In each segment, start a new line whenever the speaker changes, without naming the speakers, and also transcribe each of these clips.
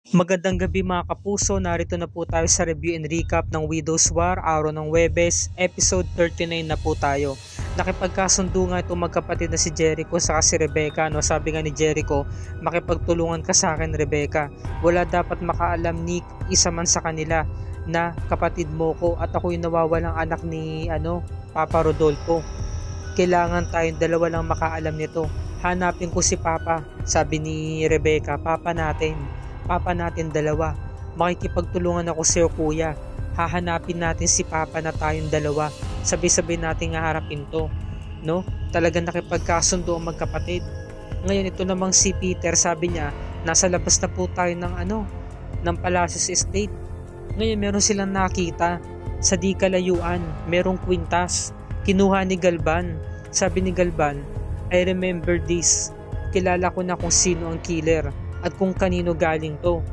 Magandang gabi mga kapuso, narito na po tayo sa review and recap ng Widow's War, araw ng Huwebes, episode 39 na po tayo. Nakipagkasundo nga itong magkapatid na si Jericho saka si Rebecca, no? Sabi nga ni Jericho, makipagtulungan ka sa akin Rebecca. Wala dapat makaalam ni isa man sa kanila na kapatid mo ko at ako yung nawawalang anak ni Papa Rodolfo. Kailangan tayong dalawa lang makaalam nito. Hanapin ko si Papa, sabi ni Rebecca, Papa natin dalawa. Makikipagtulungan ako sa iyo kuya. Hahanapin natin si Papa na tayong dalawa. Sabay-sabay nating haharapin to. No? Talagang nakipagkasundo ang magkapatid. Ngayon ito namang si Peter, sabi niya, nasa labas na po tayo ng Palacios Estate. Ngayon meron silang nakita sa di kalayuan, merong kwintas. Kinuha ni Galban. Sabi ni Galban, I remember this. Kilala ko na kung sino ang killer at kung kanino galing to.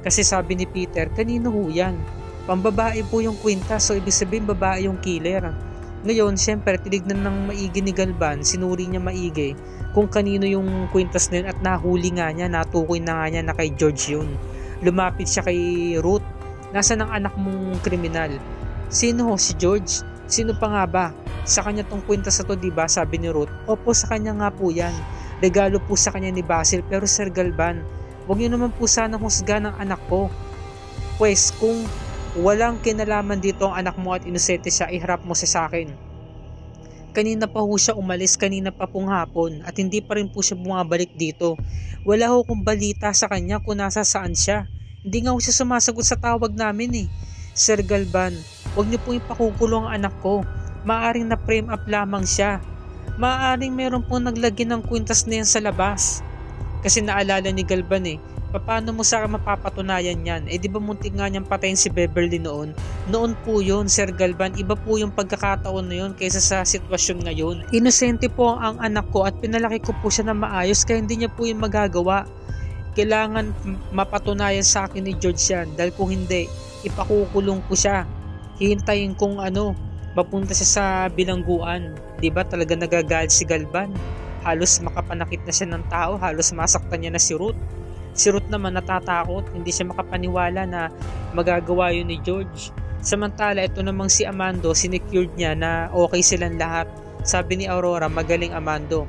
Kasi sabi ni Peter, kanino ho yan? Pambabae po yung kwintas, so ibig sabihin babae yung killer. Ngayon, syempre, tinignan ng maigi ni Galban, sinuri niya maigi kung kanino yung kwintas na yun at nahuli nga niya, natukoy na nga niya na kay George yun. Lumapit siya kay Ruth, nasa ng anak mong kriminal? Sino ho? Si George? Sino pa nga ba? Sa kanya tong kwintas na to, diba? Sabi ni Ruth. Opo, sa kanya nga po yan. Regalo po sa kanya ni Basil, pero Sir Galban, huwag niyo naman po sana husgahan ng anak ko. Pues kung walang kinalaman dito ang anak mo at inosente siya, iharap mo sa akin. Kanina pa ho siya umalis, kanina pa pong hapon at hindi pa rin po siya bumabalik dito. Wala ho kong balita sa kanya kung nasa saan siya. Hindi nga ho siya sumasagot sa tawag namin eh. Sir Galban, huwag niyo pong ipakukulong ang anak ko. Maaring na frame up lamang siya. Maaaring meron pong naglagay ng kwintas na yan sa labas. Kasi naalala ni Galban paano mo sa mapapatunayan yan? Di ba muntik nga niyang patayin si Beverly noon? Noon po yun, Sir Galban, iba po yung pagkakataon na yun kaysa sa sitwasyon ngayon. Inosente po ang anak ko at pinalaki ko po siya na maayos kaya hindi niya po yung magagawa. Kailangan mapatunayan sa akin ni George yan dahil kung hindi, ipakukulong ko siya. Hihintayin kung mapunta siya sa bilangguan. Diba talaga nagagalit si Galban? Halos makapanakit na siya ng tao, halos masaktan niya na si Ruth. Si Ruth naman natatakot, hindi siya makapaniwala na magagawa yun ni George. Samantala ito namang si Amando, sinecured niya na okay silang lahat. Sabi ni Aurora, magaling Amando.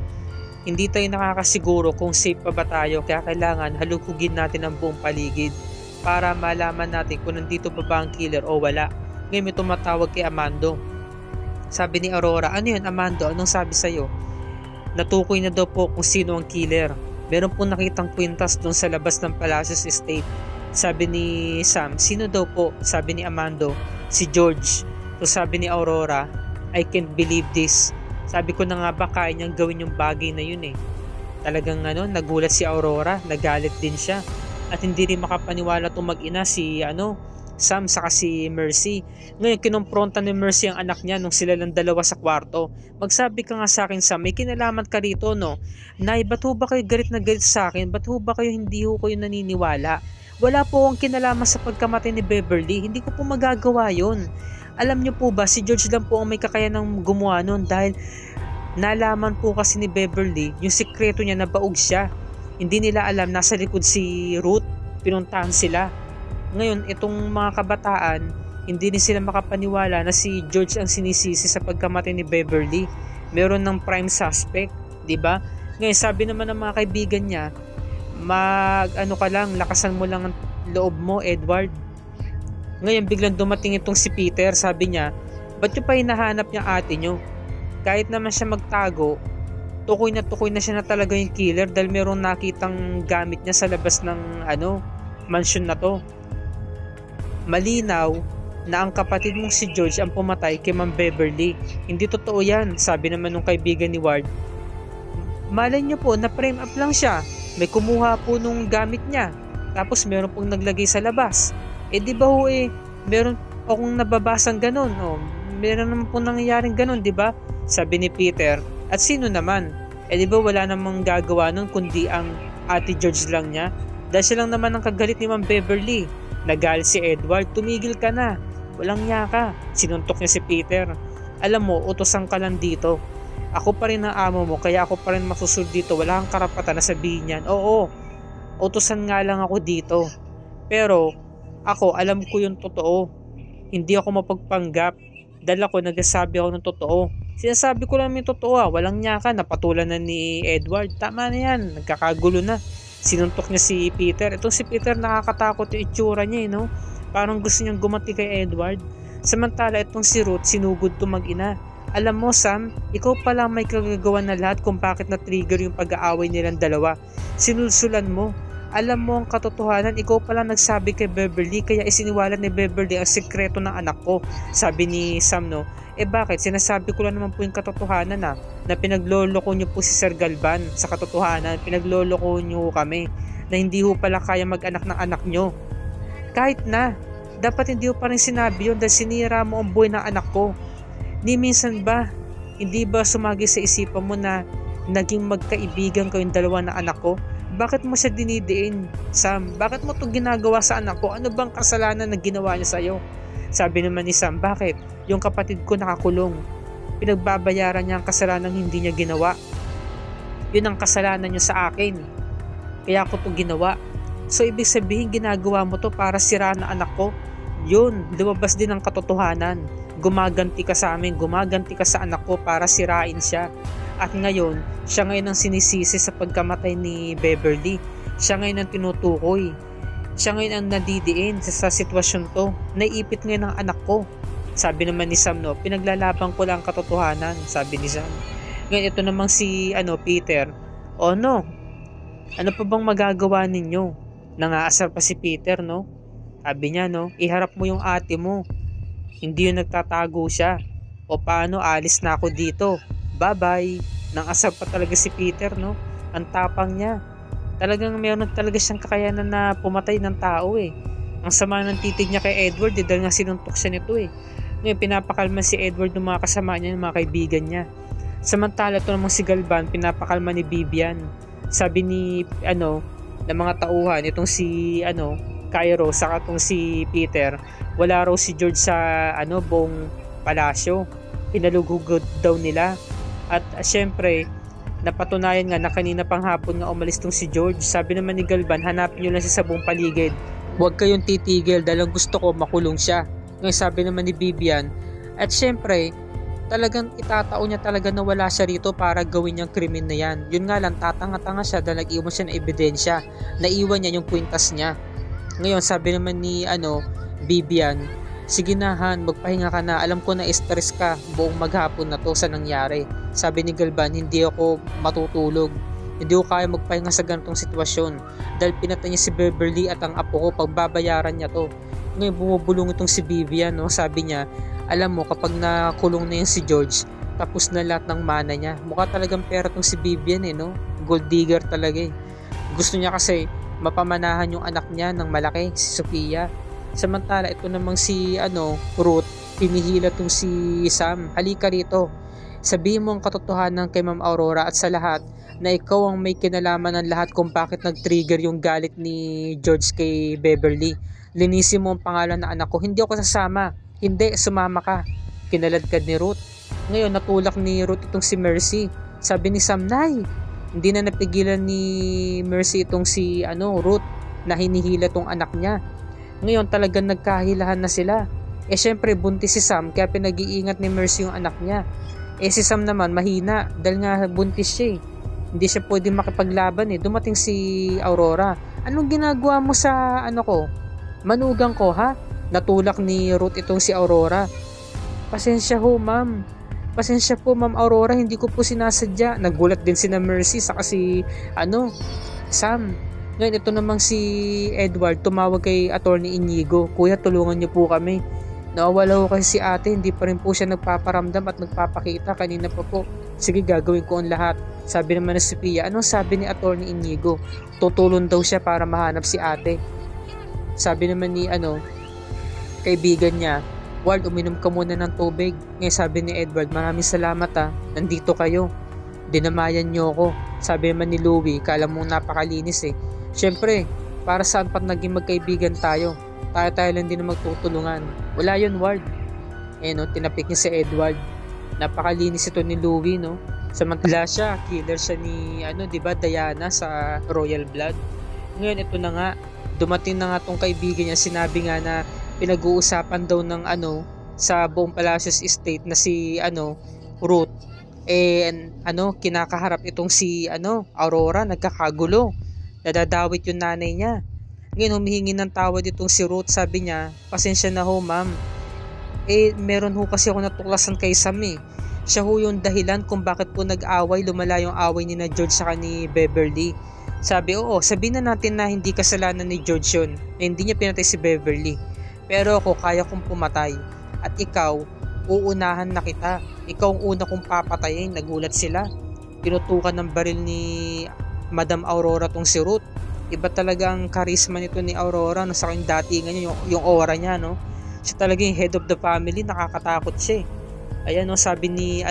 Hindi tayo nakakasiguro kung safe pa ba tayo, kaya kailangan halugugin natin ang buong paligid para malaman natin kung nandito pa ba ang killer o wala. Ngayon may tumatawag kay Amando. Sabi ni Aurora, ano yun Amando? Anong sabi sa'yo? Natukoy na daw po kung sino ang killer. Meron pong nakitang kwintas doon sa labas ng Palacios Estate. Sabi ni Sam, sino daw po? Sabi ni Amando, si George. So sabi ni Aurora, I can't believe this. Sabi ko na nga ba kaya niyang gawin yung bagay na yun Talagang nagulat si Aurora, nagalit din siya. At hindi rin makapaniwala itong mag-ina si Sam saka si Mercy. Ngayon kinumpronta ni Mercy ang anak niya nung sila lang dalawa sa kwarto. Magsabi ka nga sa akin Sam, may kinalaman ka rito no? Nay, ba't ho ba kayo galit na galit sa akin? Ba't ho ba kayo hindi ho kayo naniniwala? Wala po akong kinalaman sa pagkamatay ni Beverly. Hindi ko po magagawa yun. Alam niyo po ba, si George lang po ang may kakayanang gumawa nun dahil nalaman po kasi ni Beverly yung sikreto niya na baog siya. Hindi nila alam nasa likod si Ruth. Pinuntahan sila. Ngayon, itong mga kabataan, hindi rin sila makapaniwala na si George ang sinisisi sa pagkamatay ni Beverly. Meron ng prime suspect, 'di ba? Ngayon, sabi naman ng mga kaibigan niya, lakasan mo lang ang loob mo, Edward. Ngayon, biglang dumating itong si Peter, sabi niya, ba't nyo pa hinahanap niya ate nyo? Kahit naman siya magtago, tukoy na siya na talaga yung killer dahil merong nakitang gamit niya sa labas ng mansion na to. Malinaw na ang kapatid mong si George ang pumatay kay Ma'am Beverly. Hindi totoo yan, sabi naman ng kaibigan ni Ward. Malay niyo po na frame up lang siya. May kumuha po nung gamit niya. Tapos meron pong naglagay sa labas. Di ba meron akong nababasang ganun. Meron naman po nangyayaring ganun, di ba? Sabi ni Peter. At sino naman? Di ba wala namang gagawa nun kundi ang ate George lang niya? Dahil siya lang naman ang kagalit ni Ma'am Beverly. Nagalit si Edward, tumigil ka na. Walang niya ka. Sinuntok niya si Peter. Alam mo, utosan ka lang dito. Ako pa rin ang amo mo, kaya ako pa rin masusunod dito. Wala kang karapatan na sabihin yan. Oo, utosan nga lang ako dito. Pero ako, alam ko yung totoo. Hindi ako mapagpanggap. Dahil ako, nagsasabi ako ng totoo. Sinasabi ko lang yung totoo Walang niya ka, napatulan na ni Edward. Tama na yan, nagkakagulo na. Sinuntok niya si Peter. Itong si Peter nakakatakot yung itsura niya no? Parang gusto niyang gumanti kay Edward. Samantala itong si Ruth, sinugod to mag-ina. Alam mo Sam, ikaw pala may kagagawa na lahat kung bakit na-trigger yung pag-aaway nilang dalawa. Sinulsulan mo. Alam mo ang katotohanan, ikaw pala nagsabi kay Beverly kaya isiniwalat ni Beverly ang sekreto ng anak ko. Sabi ni Sam no, bakit? Sinasabi ko lang naman po yung katotohanan na pinagloloko niyo po si Sir Galvan sa katotohanan. Pinagloloko niyo kami na hindi ho pala kaya mag-anak ng anak niyo. Kahit na, dapat hindi ho pa rin sinabi yun dahil sinira mo ang buhay ng anak ko. Ni minsan ba, hindi ba sumagi sa isipan mo na naging magkaibigan kayong dalawa na anak ko? Bakit mo siya dinidiin, Sam? Bakit mo ito ginagawa sa anak ko? Ano bang kasalanan na ginawa niya sa'yo? Sabi naman ni Sam, bakit? Yung kapatid ko nakakulong. Pinagbabayaran niya ang kasalanan hindi niya ginawa. Yun ang kasalanan niya sa akin. Kaya ako ito ginawa. So ibig sabihin ginagawa mo to para siraan ang anak ko? Yun, lumabas din ang katotohanan. Gumaganti ka sa amin, gumaganti ka sa anak ko para sirain siya. At ngayon, siya ngayon ang sinisisi sa pagkamatay ni Beverly. Siya ngayon ang tinutukoy. Siya ngayon ang nadidiin sa sitwasyon to. Naiipit ngayon ang anak ko. Sabi naman ni Sam no, pinaglalaban ko lang ang katotohanan, sabi ni Sam. Ngayon ito namang si Peter. Oh no, ano pa bang magagawa ninyo? Nangaasar pa si Peter no? Sabi niya no, iharap mo yung ate mo. Hindi yung nagtatago siya. O paano, alis na ako dito. Bye-bye. Nang-asar pa talaga si Peter, no? Ang tapang niya. Talagang meron talaga siyang kakayanan na pumatay ng tao, eh. Ang sama ng titig niya kay Edward, dahil nga sinuntok siya nito, eh. Ngayon, pinapakalma si Edward ng mga kasama niya, ng mga kaibigan niya. Samantala, ito namang si Galvan, pinapakalma ni Vivian. Sabi ni, ng mga tauhan, itong si, Cairo, saka itong si Peter, wala raw si George sa, buong palasyo. Pinalugugod daw nila. At syempre, napatunayan nga na kanina pang hapon nga umalis tong si George. Sabi naman ni Galvan, hanapin nyo lang siya sa buong paligid. Huwag kayong titigil dahil gusto ko makulong siya. Ngayon sabi naman ni Vivian, at syempre, talagang itatao niya talaga na wala siya rito para gawin niyang krimen na yan. Yun nga lang, tatanga-tanga siya dahil nag-iwan siya ng ebidensya. Naiwan niya yung kwintas niya. Ngayon sabi naman ni Vivian, sige na Han, magpahinga ka na. Alam ko na stress ka buong maghapon na to sa nangyari. Sabi ni Galvan, hindi ako matutulog. Hindi ko kaya magpahinga sa ganitong sitwasyon. Dahil pinatay niya si Beverly at ang apo ko, pagbabayaran niya to. Ngayon bumubulong itong si Vivian, no? Sabi niya, alam mo kapag nakulong na yung si George, tapos na lahat ng mana niya. Mukha talagang pera tong si Vivian no? Gold digger talaga eh. Gusto niya kasi mapamanahan yung anak niya ng malaki, si Sophia. Samantala ito namang si Ruth, pinihila tong si Sam. Halika rito. Sabihin mo ang katotohanan kay Ma'am Aurora at sa lahat na ikaw ang may kinalaman ng lahat kung bakit nag-trigger yung galit ni George kay Beverly. Linisin mo ang pangalan ng anak ko. Hindi ako sasama. Hindi, sumama ka. Kinaladkad ni Ruth. Ngayon natulak ni Ruth itong si Mercy. Sabi ni Sam, Nay, hindi na napigilan ni Mercy itong si Ruth na hinihila tong anak niya. Ngayon talagang nagkahilahan na sila. Syempre buntis si Sam kaya pinag-iingat ni Mercy yung anak niya. Si Sam naman mahina dahil nga buntis siya Hindi siya pwede makipaglaban Dumating si Aurora. Anong ginagawa mo sa ko? Manugang ko ha? Natulak ni Ruth itong si Aurora. Pasensya ho ma'am. Pasensya po Ma'am Aurora, hindi ko po sinasadya. Nagulat din si Mercy sa si Sam. Ngayon ito namang si Edward tumawag kay Attorney Inigo. Kuya, tulungan niyo po kami. Nawawala ko kasi si ate, hindi pa rin po siya nagpaparamdam at nagpapakita kanina pa po. Sige, gagawin ko ang lahat. Sabi naman ni Sophia, anong sabi ni Attorney Inigo? Tutulong daw siya para mahanap si ate. Sabi naman ni kaibigan niya, Ward, uminom ka muna ng tubig. Ngayon sabi ni Edward, maraming salamat nandito kayo. Dinamayan niyo ako. Sabi naman ni Louie, kala mong napakalinis Siyempre, para saan pat naging magkaibigan tayo? Tayo lang din na magtutulungan. Wala yun, Ward. Tinapik niya si Edward. Napakalinis ito ni Louie, no? Samantala killer siya ni, Diana sa Royal Blood. Ngayon, ito na nga. dumating na nga tong kaibigan niya, sinabi nga na pinag-uusapan daw ng sa buong Palacios Estate na si Ruth, kinakaharap itong si Aurora, nagkakagulo, nadadawit yung nanay niya. Ngayon humihingi ng tawad itong si Ruth, sabi niya, pasensya na ho ma'am, meron ho kasi ako natuklasan kay Sam siya ho yung dahilan kung bakit po nag-away, lumala yung away ni na George saka ni Beverly. Sabi, oo, sabihin na natin na hindi kasalanan ni George yun, hindi niya pinatay si Beverly, pero ako kaya kong pumatay, at ikaw, uunahan na kita, ikaw ang una kong papatayin. Nagulat sila, tinutukan ng baril ni Madam Aurora tong si Ruth. Iba talaga ang charisma nito ni Aurora, sa kanyang datingan niya, yung aura niya, no? Siya talaga yung head of the family, nakakatakot siya. Ayan, no, sabi ni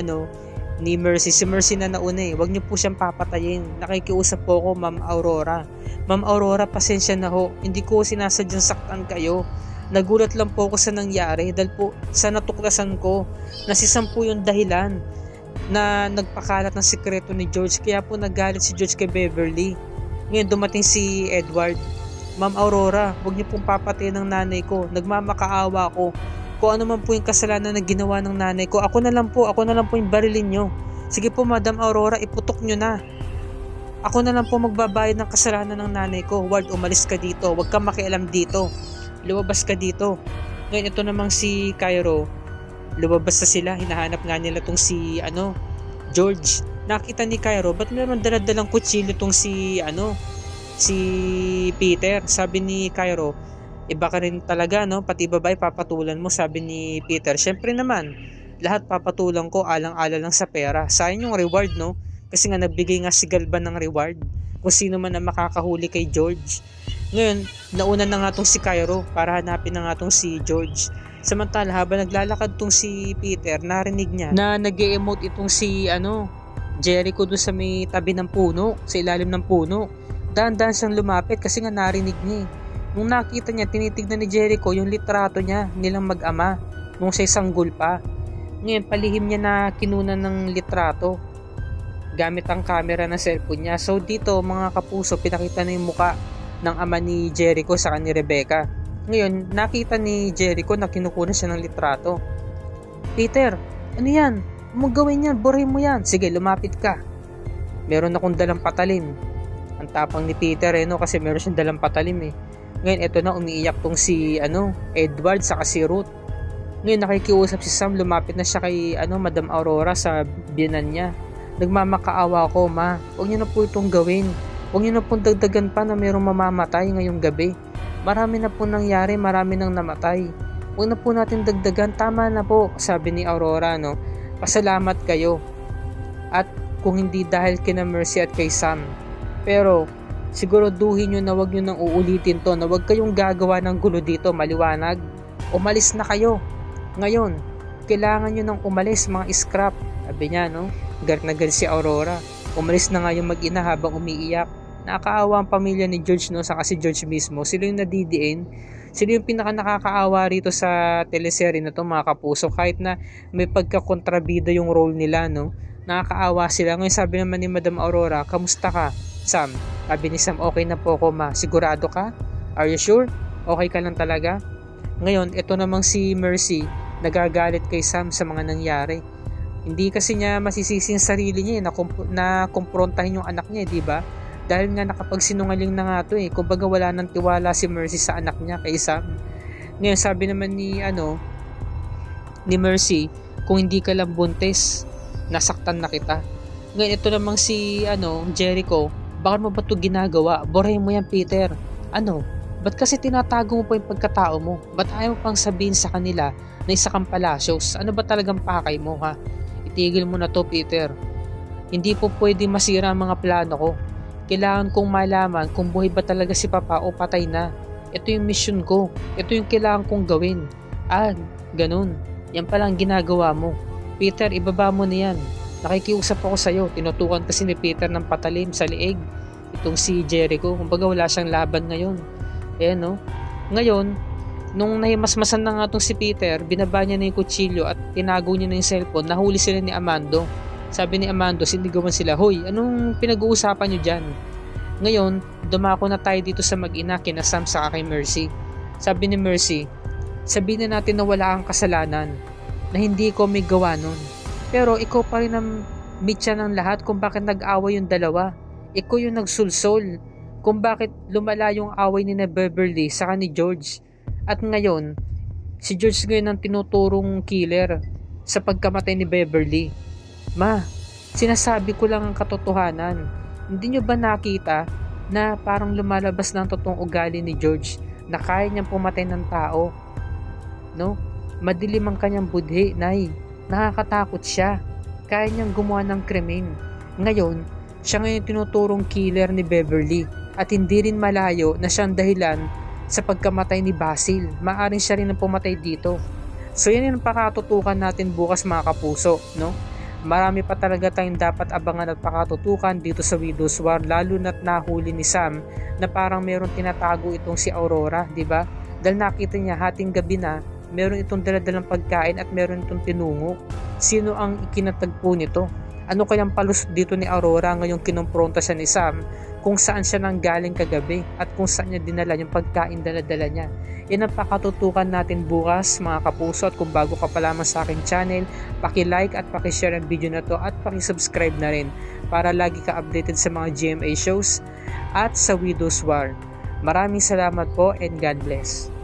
Mercy, si Mercy na nauna wag niyo po siyang papatayin, nakikiusap po ako Ma'am Aurora. Ma'am Aurora, pasensya na ho, hindi ko sinasadyang saktan kayo, nagulat lang po ako sa nangyari dahil po sa natuklasan ko na si Sam po yung dahilan na nagpakalat ng sikreto ni George, kaya po nagalit si George kay Beverly. Ngayon dumating si Edward. Ma'am Aurora, wag niyo pong papatayin ng nanay ko, nagmamakaawa ko. Kung ano man po yung kasalanan na ginawa ng nanay ko, ako na lang po yung barilin nyo. Sige po Madam Aurora, iputok nyo na. Ako na lang po magbabayad ng kasalanan ng nanay ko. Ward, umalis ka dito, wag kang makialam dito, lumabas ka dito. Ngayon ito namang si Cairo, lumabas na sila, hinahanap nga nila tong si George. Nakita ni Cairo, ba't meron daladalang kutsilyo tong si Peter? Sabi ni Cairo, iba ka rin talaga, no? Pati babae papatulan mo, sabi ni Peter. Syempre naman, lahat papatulan ko, alang-ala lang sa pera. Sayang yung reward, no? Kasi nga nagbigay nga si Galban ng reward kung sino man ang makakahuli kay George. Ngayon, nauna na nga tong si Cairo para hanapin na nga tong si George. Samantala, habang naglalakad tong si Peter, narinig niya na nag-e-emote itong si Jericho doon sa may tabi ng puno, sa ilalim ng puno. Dahan-dahan siyang lumapit kasi nga narinig niya. Nung nakita niya, tinitignan ni Jericho yung litrato niya nilang mag-ama nung siya sanggol pa. Ngayon, palihim niya na kinunan ng litrato gamit ang camera ng cellphone niya. So dito mga kapuso, pinakita na yung muka ng ama ni Jericho sa ni Rebecca. Ngayon, nakita ni Jericho na kinukunan siya ng litrato. Peter, ano yan? Huwag gawin yan, burahin mo yan. Sige, lumapit ka. Meron akong dalang patalim. Ang tapang ni Peter no, kasi meron siyang dalang patalim Ngayon, eto na, umiiyak tong si Edward saka si Ruth. Ngayon, nakikiusap si Sam, lumapit na siya kay Madam Aurora sa biyanan niya. Nagmamakaawa ko, ma. Huwag niyo na po itong gawin. Huwag niyo na pong dagdagan pa na mayroong mamamatay ngayong gabi. Marami na po nangyari, marami nang namatay. Huwag na po natin dagdagan, tama na po, sabi ni Aurora, no. Pasalamat kayo. At kung hindi dahil kina Mercy at kay Sam. Pero siguraduhin nyo na wag nyo nang uulitin to, na wag kayong gagawa ng gulo dito, maliwanag. Umalis na kayo. Ngayon, kailangan nyo nang umalis, mga scrap. Sabi niya, no? Galit na galit si Aurora. Umalis na nga yung mag-ina habang umiiyak. Nakakaawa ang pamilya ni George, no? Saka si George mismo. Sila yung nadidiin. Sila yung pinaka nakakaawa rito sa teleserye na to, mga kapuso. Kahit na may pagkakontrabida yung role nila, no? Nakakaawa sila. Ngayon sabi naman ni Madam Aurora, kamusta ka, Sam? Sabi ni Sam, okay na po ako, ma. Sigurado ka? Are you sure? Okay ka lang talaga? Ngayon, ito namang si Mercy, nagagalit kay Sam sa mga nangyari. Hindi kasi niya masisisi yung sarili niya na kumprontahin yung anak niya, di ba? Dahil nga nakapagsinungaling na nga to Kumbaga wala nang tiwala si Mercy sa anak niya kay Sam. Ngayon, sabi naman ni Mercy, kung hindi ka lang buntis, nasaktan na kita. Ngayon, ito namang si Jericho, bakit mo ba ito ginagawa? Borahin mo yan, Peter. Ba't kasi tinatago mo pa yung pagkatao mo? Ba't ayaw mo pang sabihin sa kanila na isa kang Palacios? Ano ba talagang pakay mo, ha? Itigil mo na to, Peter. Hindi po pwede masira ang mga plano ko. Kailangan kong malaman kung buhay ba talaga si Papa o patay na. Ito yung mission ko. Ito yung kailangan kong gawin. Ganun. Yan palang ginagawa mo. Peter, ibaba mo na yan. Nakikiusap ako sa'yo. Tinutukan kasi ni Peter ng patalim sa liig. Itong si Jericho. Kumbaga wala siyang laban ngayon. Ayan, no? Ngayon, nung nahimasmasan na nga itong si Peter, binaba niya na yung kutsilyo at tinago niya na yung cellphone. Nahuli sila ni Amando. Sabi ni Amando, sinigawan sila, hoy, anong pinag-uusapan nyo dyan? Ngayon, dumako na tayo dito sa mag-ina kina Sam sa kay Mercy. Sabi ni Mercy, sabihin na natin na wala kang kasalanan, na hindi ko may gawa nun. Pero ikaw pa rin ang mitya ng lahat kung bakit nag-away yung dalawa. Ikaw yung nagsulsol kung bakit lumala yung away ni na Beverly saka ni George. At ngayon, si George ngayon ang tinuturong killer sa pagkamatay ni Beverly. Ma, sinasabi ko lang ang katotohanan. Hindi nyo ba nakita na parang lumalabas na ang totoong ugali ni George na kaya niyang pumatay ng tao? No? Madilim ang kanyang budhi, Nay. Nakakatakot siya. Kaya niyang gumawa ng krimen. Ngayon, siya ngayon tinuturong killer ni Beverly at hindi rin malayo na siyang dahilan sa pagkamatay ni Basil. Maaring siya rin ang pumatay dito. So yan yung pakatutukan natin bukas mga kapuso, no? Marami pa talaga tayong dapat abangan at pakatutukan dito sa Widow's War, lalo na't nahuli ni Sam na parang meron tinatago itong si Aurora, di ba? Dahil nakita niya hating gabi na meron itong daladalang pagkain at meron itong tinungo. Sino ang ikinatagpo nito? Ano kayang palusot dito ni Aurora ngayong kinumpronta siya ni Sam kung saan siya nang galing kagabi at kung saan niya dinala yung pagkain dala-dala niya? Yan ang pakatutukan natin bukas mga kapuso, at kung bago ka pa lamang sa aking channel, paki-like at paki-share ang video na to at paki-subscribe na rin para lagi ka updated sa mga GMA shows at sa Widow's War. Maraming salamat po and God bless.